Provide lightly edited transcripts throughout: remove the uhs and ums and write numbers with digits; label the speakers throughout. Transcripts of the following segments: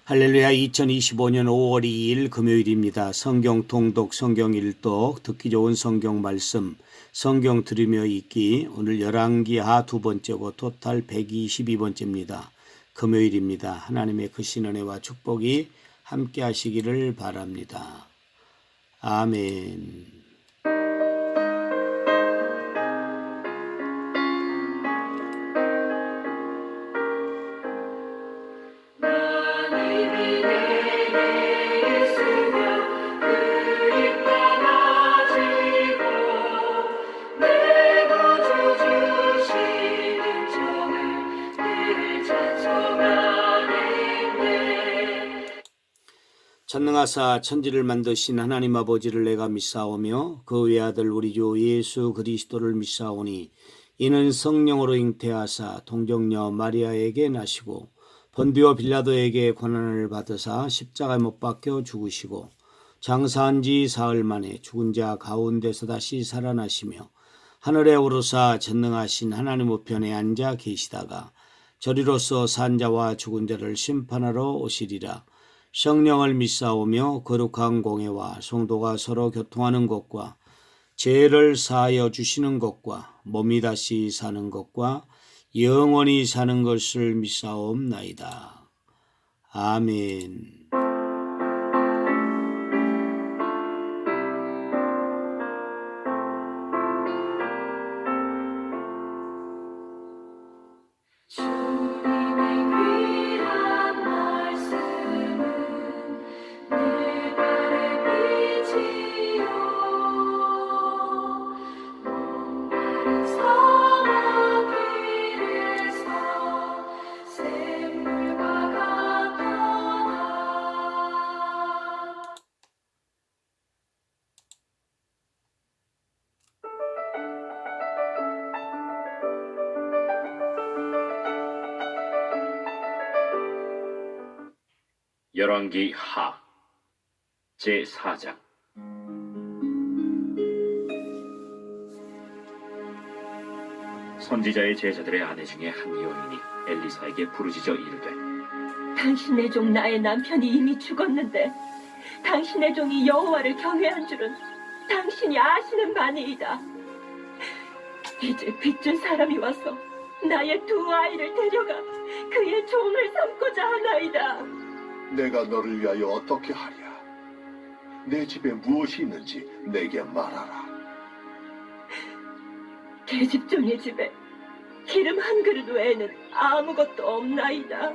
Speaker 1: 할렐루야. 2025년 5월 2일 금요일입니다. 성경 통독, 성경 일독, 듣기 좋은 성경 말씀, 성경 들으며 읽기. 오늘 열왕기하 두 번째고 토탈 122번째입니다. 금요일입니다. 하나님의 크신 은혜와 축복이 함께 하시기를 바랍니다. 아멘. 전능하사 천지를 만드신 하나님 아버지를 내가 믿사오며 그 외아들 우리 주 예수 그리스도를 믿사오니 이는 성령으로 잉태하사 동정녀 마리아에게 나시고 본디오 빌라도에게 고난을 받으사 십자가에 못 박혀 죽으시고 장사한 지 사흘 만에 죽은 자 가운데서 다시 살아나시며 하늘에 오르사 전능하신 하나님 우편에 앉아 계시다가 저리로서 산 자와 죽은 자를 심판하러 오시리라. 성령을 믿사오며 거룩한 공회와 성도가 서로 교통하는 것과 죄를 사하여 주시는 것과 몸이 다시 사는 것과 영원히 사는 것을 믿사옵나이다. 아멘.
Speaker 2: 열왕기 하 제4장. 선지자의 제자들의 아내 중에 한 여인이 엘리사에게 부르짖어 이르되,
Speaker 3: 당신의 종 나의 남편이 이미 죽었는데 당신의 종이 여호와를 경외한 줄은 당신이 아시는 바니이다. 이제 빚준 사람이 와서 나의 두 아이를 데려가 그의 종을 삼고자 하나이다.
Speaker 4: 내가 너를 위하여 어떻게 하랴? 내 집에 무엇이 있는지 내게 말하라.
Speaker 3: 계집종의 집에 기름 한 그릇 외에는 아무것도 없나이다.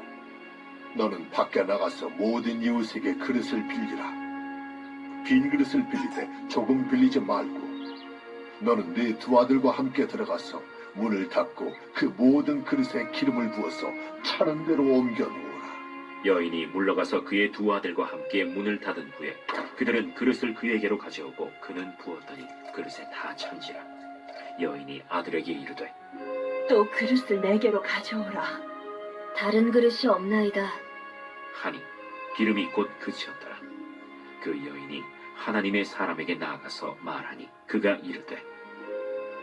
Speaker 4: 너는 밖에 나가서 모든 이웃에게 그릇을 빌리라. 빈 그릇을 빌리되 조금 빌리지 말고 너는 네 두 아들과 함께 들어가서 문을 닫고 그 모든 그릇에 기름을 부어서 차는 대로 옮겨 놓으라.
Speaker 2: 여인이 물러가서 그의 두 아들과 함께 문을 닫은 후에 그들은 그릇을 그에게로 가져오고 그는 부었더니 그릇에 다 찬지라. 여인이 아들에게 이르되,
Speaker 3: 또 그릇을 내게로 가져오라.
Speaker 5: 다른 그릇이 없나이다.
Speaker 2: 하니 기름이 곧 그치었더라. 그 여인이 하나님의 사람에게 나아가서 말하니 그가 이르되,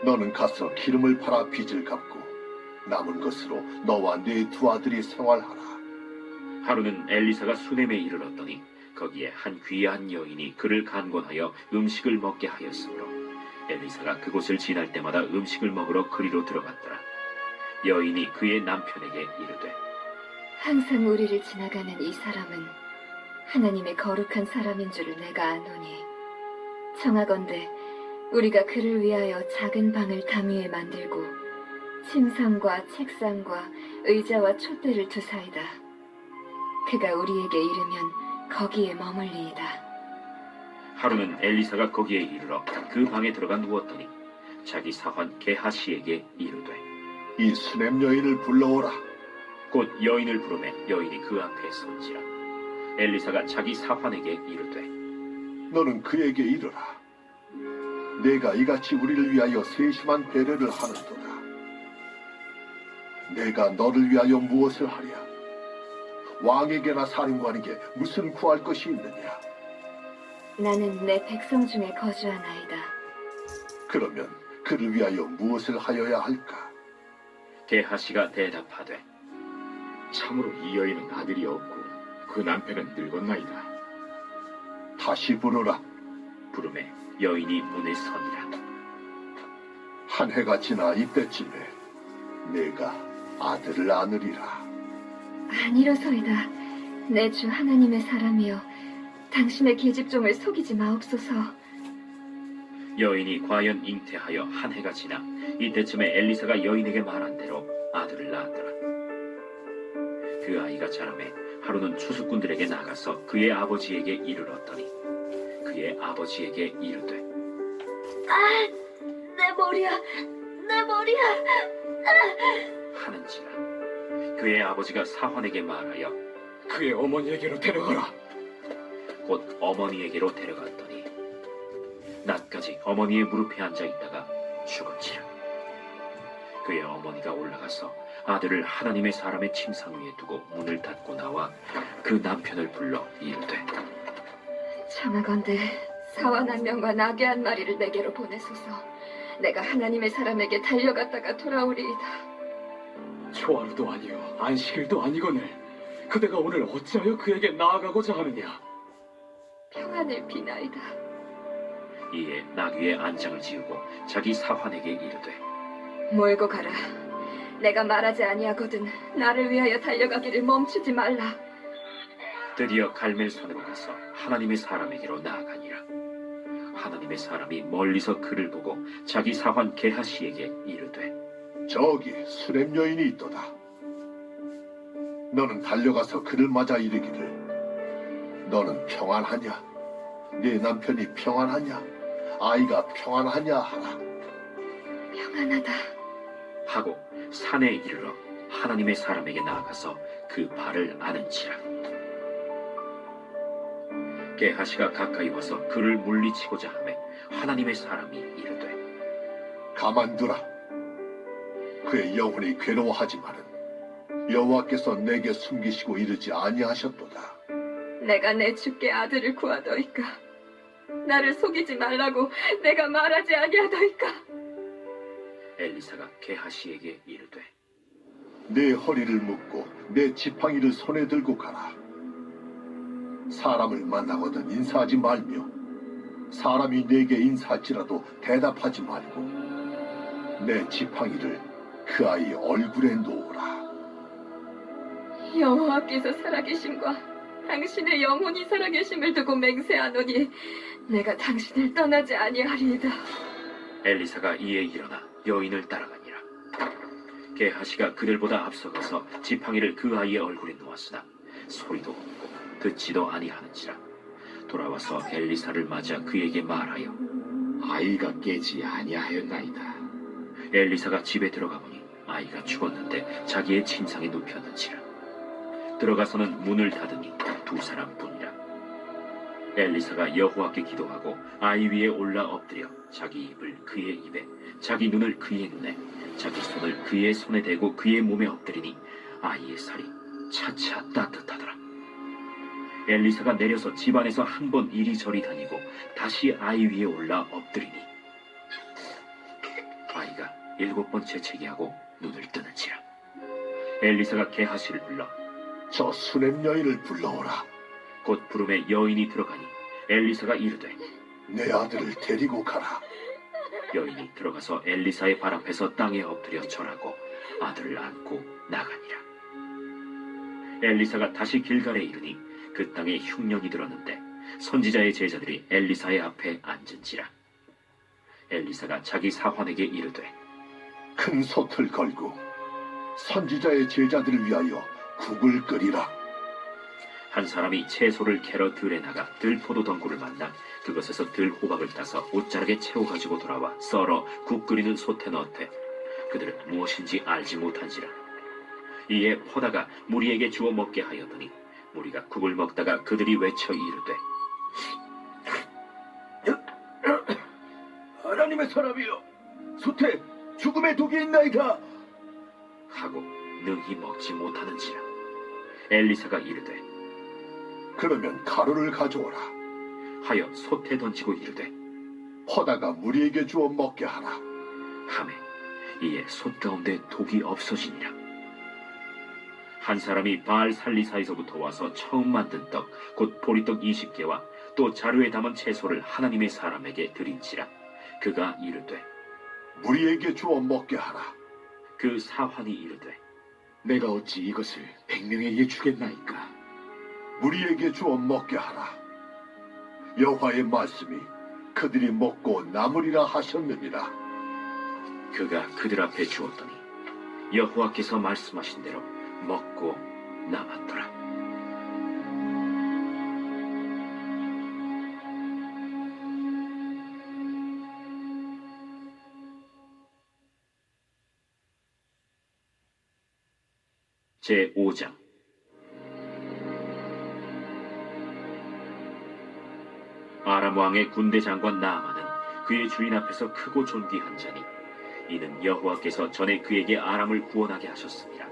Speaker 4: 너는 가서 기름을 팔아 빚을 갚고 남은 것으로 너와 네 두 아들이 생활하라.
Speaker 2: 하루는 엘리사가 수넴에 이르렀더니 거기에 한 귀한 여인이 그를 간곤하여 음식을 먹게 하였으므로 엘리사가 그곳을 지날 때마다 음식을 먹으러 그리로 들어갔더라. 여인이 그의 남편에게 이르되,
Speaker 5: 항상 우리를 지나가는 이 사람은 하나님의 거룩한 사람인 줄을 내가 아노니 청하건대 우리가 그를 위하여 작은 방을 담 위에 만들고 침상과 책상과 의자와 촛대를 두사이다. 그가 우리에게 이르면 거기에 머물리이다.
Speaker 2: 하루는 엘리사가 거기에 이르러 그 방에 들어가 누웠더니 자기 사환 게하시에게 이르되,
Speaker 4: 이 수냄 여인을 불러오라.
Speaker 2: 곧 여인을 부르매 여인이 그 앞에 선지라. 엘리사가 자기 사환에게 이르되,
Speaker 4: 너는 그에게 이르라. 내가 이같이 우리를 위하여 세심한 배려를 하는도다. 내가 너를 위하여 무엇을 하랴? 왕에게나 사령관에게 무슨 구할 것이 있느냐?
Speaker 5: 나는 내 백성 중에 거주하나이다.
Speaker 4: 그러면 그를 위하여 무엇을 하여야 할까?
Speaker 2: 게하시가 대답하되, 참으로 이 여인은 아들이 없고
Speaker 6: 그 남편은 늙었나이다.
Speaker 4: 다시 부르라.
Speaker 2: 부름에 여인이 문에 서니라.
Speaker 4: 한 해가 지나 이때쯤에 내가 아들을 안으리라.
Speaker 5: 아니로소이다. 내 주 하나님의 사람이여, 당신의 계집종을 속이지 마옵소서.
Speaker 2: 여인이 과연 잉태하여 한 해가 지나 이때쯤에 엘리사가 여인에게 말한 대로 아들을 낳았더라. 그 아이가 자라매 하루는 추수꾼들에게 나가서 그의 아버지에게 이르렀더니 그의 아버지에게 이르되
Speaker 5: 내 머리야, 내 머리야.
Speaker 2: 하는지라. 그의 아버지가 사환에게 말하여
Speaker 6: 그의 어머니에게로 데려가라.
Speaker 2: 곧 어머니에게로 데려갔더니 낮까지 어머니의 무릎에 앉아 있다가 죽었지라. 그의 어머니가 올라가서 아들을 하나님의 사람의 침상 위에 두고 문을 닫고 나와 그 남편을 불러 이르되
Speaker 5: 청하건대 사원 한 명과 나귀 한 마리를 내게로 보내소서. 내가 하나님의 사람에게 달려갔다가 돌아오리이다.
Speaker 6: 초하루도 아니요 안식일도 아니거늘 그대가 오늘 어찌하여 그에게 나아가고자 하느냐.
Speaker 5: 평안을 비나이다.
Speaker 2: 이에 나귀의 안장을 지우고 자기 사환에게 이르되
Speaker 5: 몰고 가라. 내가 말하지 아니하거든 나를 위하여 달려가기를 멈추지 말라.
Speaker 2: 드디어 갈멜산으로 가서 하나님의 사람에게로 나아가니라. 하나님의 사람이 멀리서 그를 보고 자기 사환 게하시에게 이르되
Speaker 4: 저기 수렘 여인이 있도다. 너는 달려가서 그를 맞아 이르기를 너는 평안하냐? 네 남편이 평안하냐? 아이가 평안하냐 하라.
Speaker 5: 평안하다.
Speaker 2: 하고 산에 이르러 하나님의 사람에게 나아가서 그 발을 아는지라. 게하시가 가까이 와서 그를 물리치고자 하매 하나님의 사람이 이르되
Speaker 4: 가만두라. 그의 영혼이 괴로워하지만은 여호와께서 내게 숨기시고 이르지 아니하셨도다.
Speaker 5: 내가 내 주께 아들을 구하더이까. 나를 속이지 말라고 내가 말하지 아니하더이까.
Speaker 2: 엘리사가 게하시에게 이르되
Speaker 4: 내 허리를 묶고 내 지팡이를 손에 들고 가라. 사람을 만나거든 인사하지 말며 사람이 내게 인사할지라도 대답하지 말고 내 지팡이를 그 아이 얼굴에 놓으라.
Speaker 5: 여호와께서 살아계심과 당신의 영혼이 살아계심을 두고 맹세하노니 내가 당신을 떠나지 아니하리이다.
Speaker 2: 엘리사가 이에 일어나 여인을 따라가니라. 게하시가 그들보다 앞서가서 지팡이를 그 아이의 얼굴에 놓았으나 소리도 없고 듣지도 아니하는지라. 돌아와서 엘리사를 맞아 그에게 말하여
Speaker 6: 아이가 깨지 아니하였나이다.
Speaker 2: 엘리사가 집에 들어가 보니 아이가 죽었는데 자기의 침상에 눕혔는지라. 들어가서는 문을 닫으니 두 사람뿐이라. 엘리사가 여호와께 기도하고 아이 위에 올라 엎드려 자기 입을 그의 입에 자기 눈을 그의 눈에 자기 손을 그의 손에 대고 그의 몸에 엎드리니 아이의 살이 차차 따뜻하더라. 엘리사가 내려서 집안에서 한 번 이리저리 다니고 다시 아이 위에 올라 엎드리니 아이가 7번 재채기하고 눈을 뜨는지라. 엘리사가 게하시를 불러
Speaker 4: 저 수렘 여인을 불러오라.
Speaker 2: 곧 부름에 여인이 들어가니 엘리사가 이르되
Speaker 4: 내 아들을 데리고 가라.
Speaker 2: 여인이 들어가서 엘리사의 발 앞에서 땅에 엎드려 절하고 아들을 안고 나가니라. 엘리사가 다시 길갈에 이르니 그 땅에 흉년이 들었는데 선지자의 제자들이 엘리사의 앞에 앉은지라. 엘리사가 자기 사환에게 이르되
Speaker 4: 큰 솥을 걸고 선지자의 제자들을 위하여 국을 끓이라.
Speaker 2: 한 사람이 채소를 캐러 들에 나가 들포도 덩굴을 만나 그것에서 들호박을 따서 옷자락에 채워가지고 돌아와 썰어 국 끓이는 솥에 넣되 그들은 무엇인지 알지 못한지라. 이에 포다가 무리에게 주어 먹게 하였더니 무리가 국을 먹다가 그들이 외쳐 이르되
Speaker 4: 하나님의 사람이여, 솥에 죽음의 독이 있나이다.
Speaker 2: 하고 능히 먹지 못하는지라. 엘리사가 이르되
Speaker 4: 그러면 가루를 가져오라.
Speaker 2: 하여 솥에 던지고 이르되
Speaker 4: 퍼다가 무리에게 주어 먹게 하라.
Speaker 2: 하매 이에 솥 가운데 독이 없어지니라. 한 사람이 바알 살리사에서부터 와서 처음 만든 떡, 곧 보리떡 20개와 또 자루에 담은 채소를 하나님의 사람에게 드린지라. 그가 이르되
Speaker 4: 무리에게 주어 먹게 하라.
Speaker 2: 그 사환이 이르되
Speaker 6: 내가 어찌 이것을 100명에게 주겠나이까?
Speaker 4: 무리에게 주어 먹게 하라. 여호와의 말씀이 그들이 먹고 남으리라 하셨느니라.
Speaker 2: 그가 그들 앞에 주었더니 여호와께서 말씀하신 대로 먹고 남았더라. 제 5장. 아람 왕의 군대 장관 나아만은 그의 주인 앞에서 크고 존귀한 자니 이는 여호와께서 전에 그에게 아람을 구원하게 하셨습니다.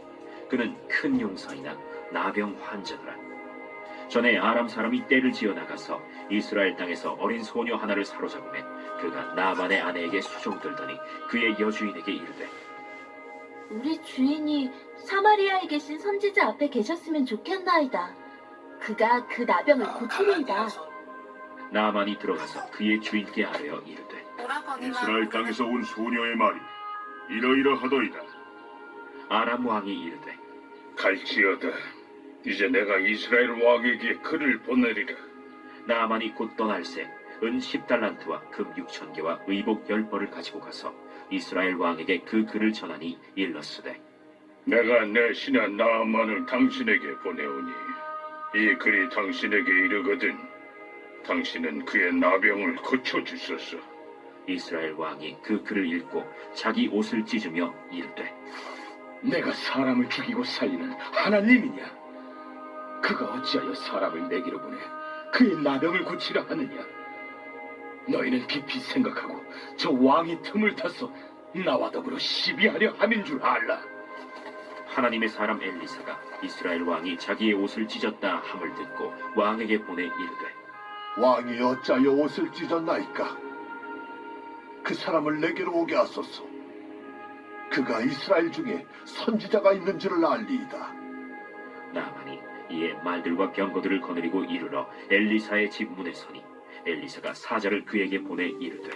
Speaker 2: 그는 큰 용사이나 나병 환자더라. 전에 아람 사람이 떼를 지어 나가서 이스라엘 땅에서 어린 소녀 하나를 사로잡음에 그가 나만의 아내에게 수종들더니 그의 여주인에게 이르되
Speaker 7: 우리 주인이 사마리아에 계신 선지자 앞에 계셨으면 좋겠나이다. 그가 그 나병을 고치리이다.
Speaker 2: 나만이 들어가서 그의 주인께 아뢰어 이르되
Speaker 8: 이스라엘 땅에서 온 소녀의 말이 이러이러하더이다.
Speaker 2: 아람 왕이 이르되
Speaker 8: 갈지어다. 이제 내가 이스라엘 왕에게 글을 보내리라.
Speaker 2: 나만이 곧 떠날새 은 10달란트와 금 6,000개와 의복 10벌을 가지고 가서 이스라엘 왕에게 그 글을 전하니 일렀으되
Speaker 8: 내가 내 신하 나아만을 당신에게 보내오니 이 글이 당신에게 이르거든 당신은 그의 나병을 고쳐주소서.
Speaker 2: 이스라엘 왕이 그 글을 읽고 자기 옷을 찢으며 이르되
Speaker 6: 내가 사람을 죽이고 살리는 하나님이냐? 그가 어찌하여 사람을 내게로 보내 그의 나병을 고치라 하느냐? 너희는 깊이 생각하고 저 왕이 틈을 타서 나와 더불어 시비하려 함인 줄 알라.
Speaker 2: 하나님의 사람 엘리사가 이스라엘 왕이 자기의 옷을 찢었다 함을 듣고 왕에게 보내 이르되
Speaker 4: 왕이 어찌하여 옷을 찢었나이까? 그 사람을 내게로 오게 하소서. 그가 이스라엘 중에 선지자가 있는 줄을 알리이다.
Speaker 2: 나만이 이에 말들과 병거들을 거느리고 이르러 엘리사의 집 문에 서니 엘리사가 사자를 그에게 보내 이르되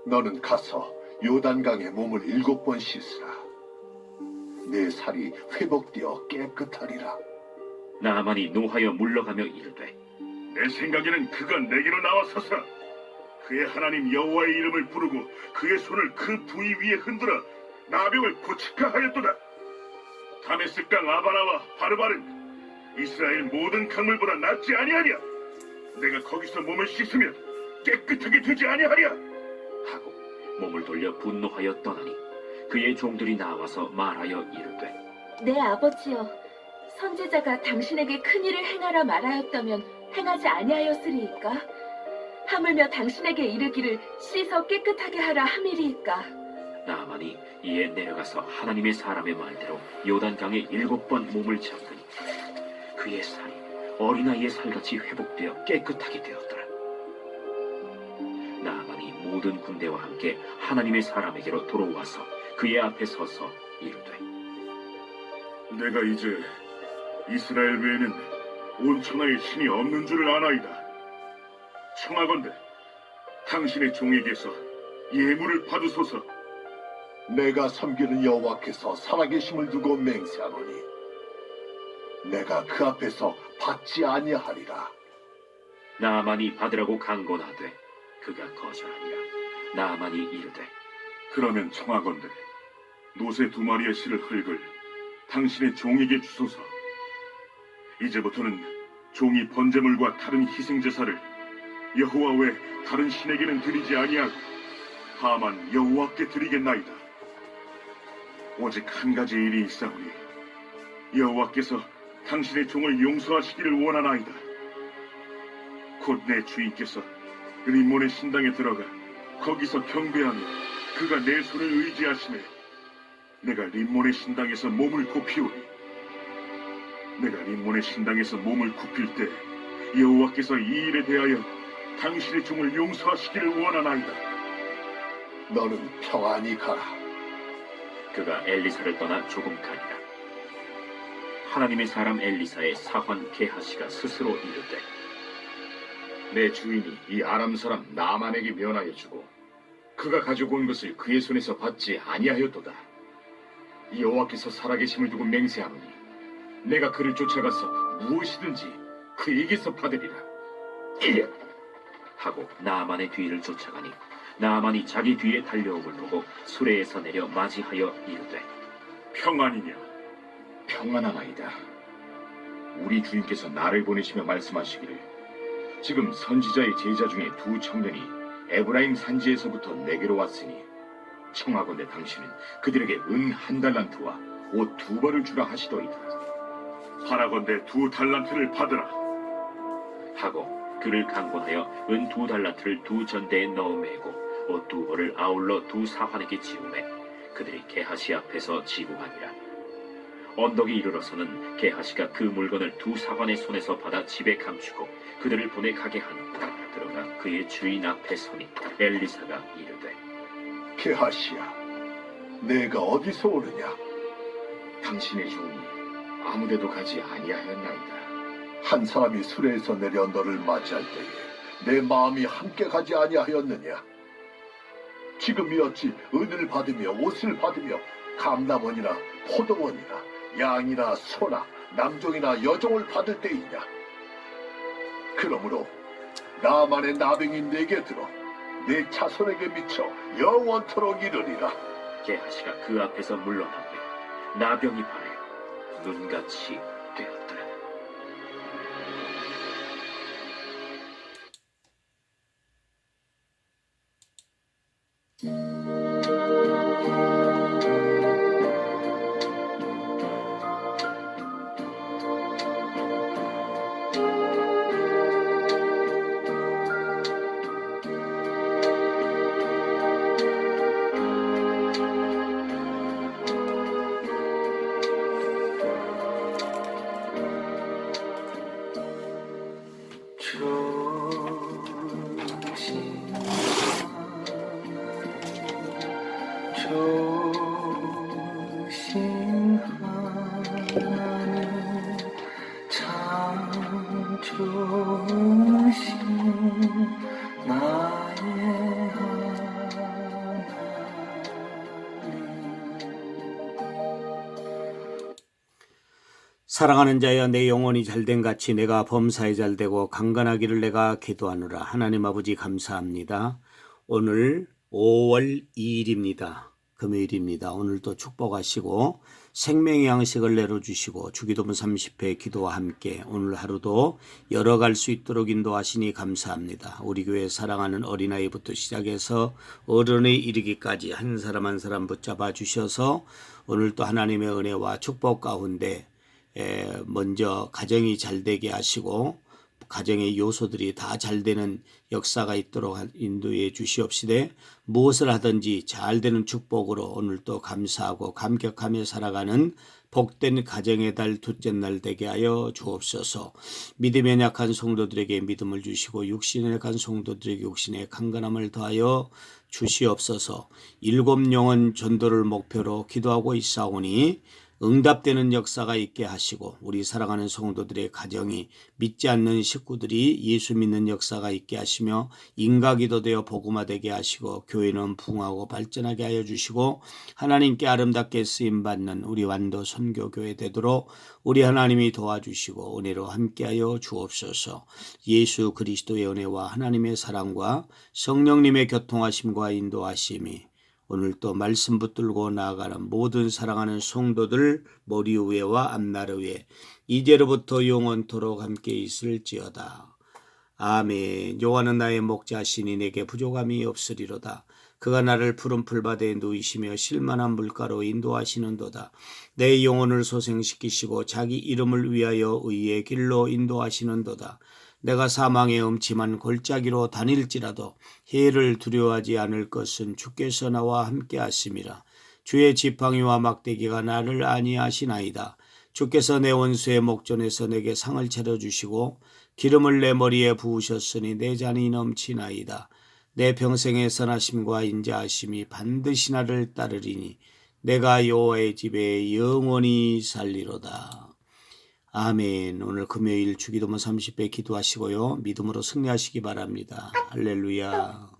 Speaker 4: 너는 가서 요단강에 몸을 7번 씻으라. 내 살이 회복되어 깨끗하리라.
Speaker 2: 나만이 노하여 물러가며 이르되
Speaker 8: 내 생각에는 그가 내게로 나와서서 그의 하나님 여호와의 이름을 부르고 그의 손을 그 부위 위에 흔들어 나병을 고칠까 하였도다. 다메스강 아바나와 바르바른 이스라엘 모든 강물보다 낫지 아니하냐? 내가 거기서 몸을 씻으면 깨끗하게 되지 아니하냐?
Speaker 2: 하고 몸을 돌려 분노하여 떠나니 그의 종들이 나와서 말하여 이르되
Speaker 7: 내 아버지여, 선지자가 당신에게 큰 일을 행하라 말하였다면 행하지 아니하였으리이까? 하물며 당신에게 이르기를 씻어 깨끗하게 하라 함이리이까?
Speaker 2: 나만이 이에 내려가서 하나님의 사람의 말대로 요단강에 7번 몸을 잠그니 그의 살이 어린아이의 살같이 회복되어 깨끗하게 되었더라. 나만이 모든 군대와 함께 하나님의 사람에게로 돌아와서 그의 앞에 서서 이르되
Speaker 8: 내가 이제 이스라엘 외에는 온 천하에 신이 없는 줄을 아나이다. 청하건대 당신의 종에게서 예물을 받으소서.
Speaker 4: 내가 섬기는 여호와께서 살아계심을 두고 맹세하노니 내가 그 앞에서 받지 아니하리라.
Speaker 2: 나만이 받으라고 강권하되 그가 거절하니라. 나만이 이르되
Speaker 8: 그러면 청하건대 노새 2마리의 실을 흙을 당신의 종에게 주소서. 이제부터는 종이 번제물과 다른 희생제사를 여호와 외 다른 신에게는 드리지 아니하고 다만 여호와께 드리겠나이다. 오직 한 가지 일이 있사오니 여호와께서 당신의 종을 용서하시기를 원하나이다. 곧 내 주인께서 림몬의 신당에 들어가 거기서 경배하며 그가 내 손을 의지하시매 내가 림몬의 신당에서 몸을 굽히오니 내가 림몬의 신당에서 몸을 굽힐 때 여호와께서 이 일에 대하여 당신의 종을 용서하시기를 원하나이다.
Speaker 4: 너는 평안히 가라.
Speaker 2: 그가 엘리사를 떠나 조금 가니라. 하나님의 사람 엘리사의 사환 게하시가 스스로 이르되
Speaker 6: 내 주인이 이 아람 사람 나만에게 면하여 주고 그가 가지고 온 것을 그의 손에서 받지 아니하였도다. 여호와께서 살아계심을 두고 맹세하노니 내가 그를 쫓아가서 무엇이든지 그에게서 받으리라.
Speaker 2: 하고 나아만의 뒤를 쫓아가니 나아만이 자기 뒤에 달려옴을 보고 수레에서 내려 맞이하여 이르되
Speaker 8: 평안이냐?
Speaker 6: 평안하나이다. 우리 주인께서 나를 보내시며 말씀하시기를 지금 선지자의 제자 중에 두 청년이 에브라임 산지에서부터 내게로 왔으니 청하건대 당신은 그들에게 은 1달란트와 옷 2벌을 주라 하시더이다.
Speaker 8: 바라건대 2달란트를 받으라.
Speaker 2: 하고 그를 강권하여 은 2달란트를 2전대에 넣어 매고 옷 2벌을 아울러 2 사환에게 지우매 그들이 게하시 앞에서 지붕하니라. 언덕이 이르러서는 게하시가 그 물건을 2 사환의 손에서 받아 집에 감추고 그들을 보내 가게 하니 들어가 그의 주인 앞에 서니 엘리사가 이르되
Speaker 4: 게하시야, 내가 어디서 오느냐?
Speaker 6: 당신의 종이 아무데도 가지 아니하였나이다.
Speaker 4: 한 사람이 수레에서 내려 너를 맞이할 때에 내 마음이 함께 가지 아니하였느냐? 지금이 어찌 은을 받으며 옷을 받으며 감남원이나 포도원이나 양이나 소나 남종이나 여종을 받을 때이냐? 그러므로 나만의 나병이 내게 들어 내 자손에게 미쳐 영원토록 이르리라.
Speaker 2: 게하시가 그 앞에서 물러나매 나병이 발해 눈같이 되었더라.
Speaker 1: 사랑하는 자여, 내 영혼이 잘된 같이 내가 범사에 잘되고 강건하기를 내가 기도하노라. 하나님 아버지 감사합니다. 오늘 5월 2일입니다. 금요일입니다. 오늘도 축복하시고 생명의 양식을 내려주시고 주기도문 30회 기도와 함께 오늘 하루도 열어갈 수 있도록 인도하시니 감사합니다. 우리 교회 사랑하는 어린아이부터 시작해서 어른에 이르기까지 한 사람 한 사람 붙잡아 주셔서 오늘도 하나님의 은혜와 축복 가운데 먼저 가정이 잘되게 하시고 가정의 요소들이 다 잘되는 역사가 있도록 인도해 주시옵시되 무엇을 하든지 잘되는 축복으로 오늘도 감사하고 감격하며 살아가는 복된 가정의 달 둘째 날 되게 하여 주옵소서. 믿음에 약한 성도들에게 믿음을 주시고 육신에 약한 성도들에게 육신의 강건함을 더하여 주시옵소서. 7 영혼 전도를 목표로 기도하고 있사오니 응답되는 역사가 있게 하시고 우리 사랑하는 성도들의 가정이 믿지 않는 식구들이 예수 믿는 역사가 있게 하시며 인가기도 되어 복음화되게 하시고 교회는 부흥하고 발전하게 하여 주시고 하나님께 아름답게 쓰임받는 우리 완도 선교교회 되도록 우리 하나님이 도와주시고 은혜로 함께하여 주옵소서. 예수 그리스도의 은혜와 하나님의 사랑과 성령님의 교통하심과 인도하심이 오늘 또 말씀 붙들고 나아가는 모든 사랑하는 성도들 머리 위에와 앞날 위에 이제로부터 영원토록 함께 있을지어다. 아멘. 여호와는 나의 목자시니 내게 부족함이 없으리로다. 그가 나를 푸른 풀밭에 누이시며 실만한 물가로 인도하시는도다. 내 영혼을 소생시키시고 자기 이름을 위하여 의의 길로 인도하시는도다. 내가 사망의 음침한 골짜기로 다닐지라도 해를 두려워하지 않을 것은 주께서 나와 함께 하심이라. 주의 지팡이와 막대기가 나를 안위하시나이다. 주께서 내 원수의 목전에서 내게 상을 차려주시고 기름을 내 머리에 부으셨으니 내 잔이 넘치나이다. 내 평생의 선하심과 인자하심이 반드시 나를 따르리니 내가 여호와의 집에 영원히 살리로다. 아멘. 오늘 금요일 주기도문 30배 기도하시고요. 믿음으로 승리하시기 바랍니다. 할렐루야.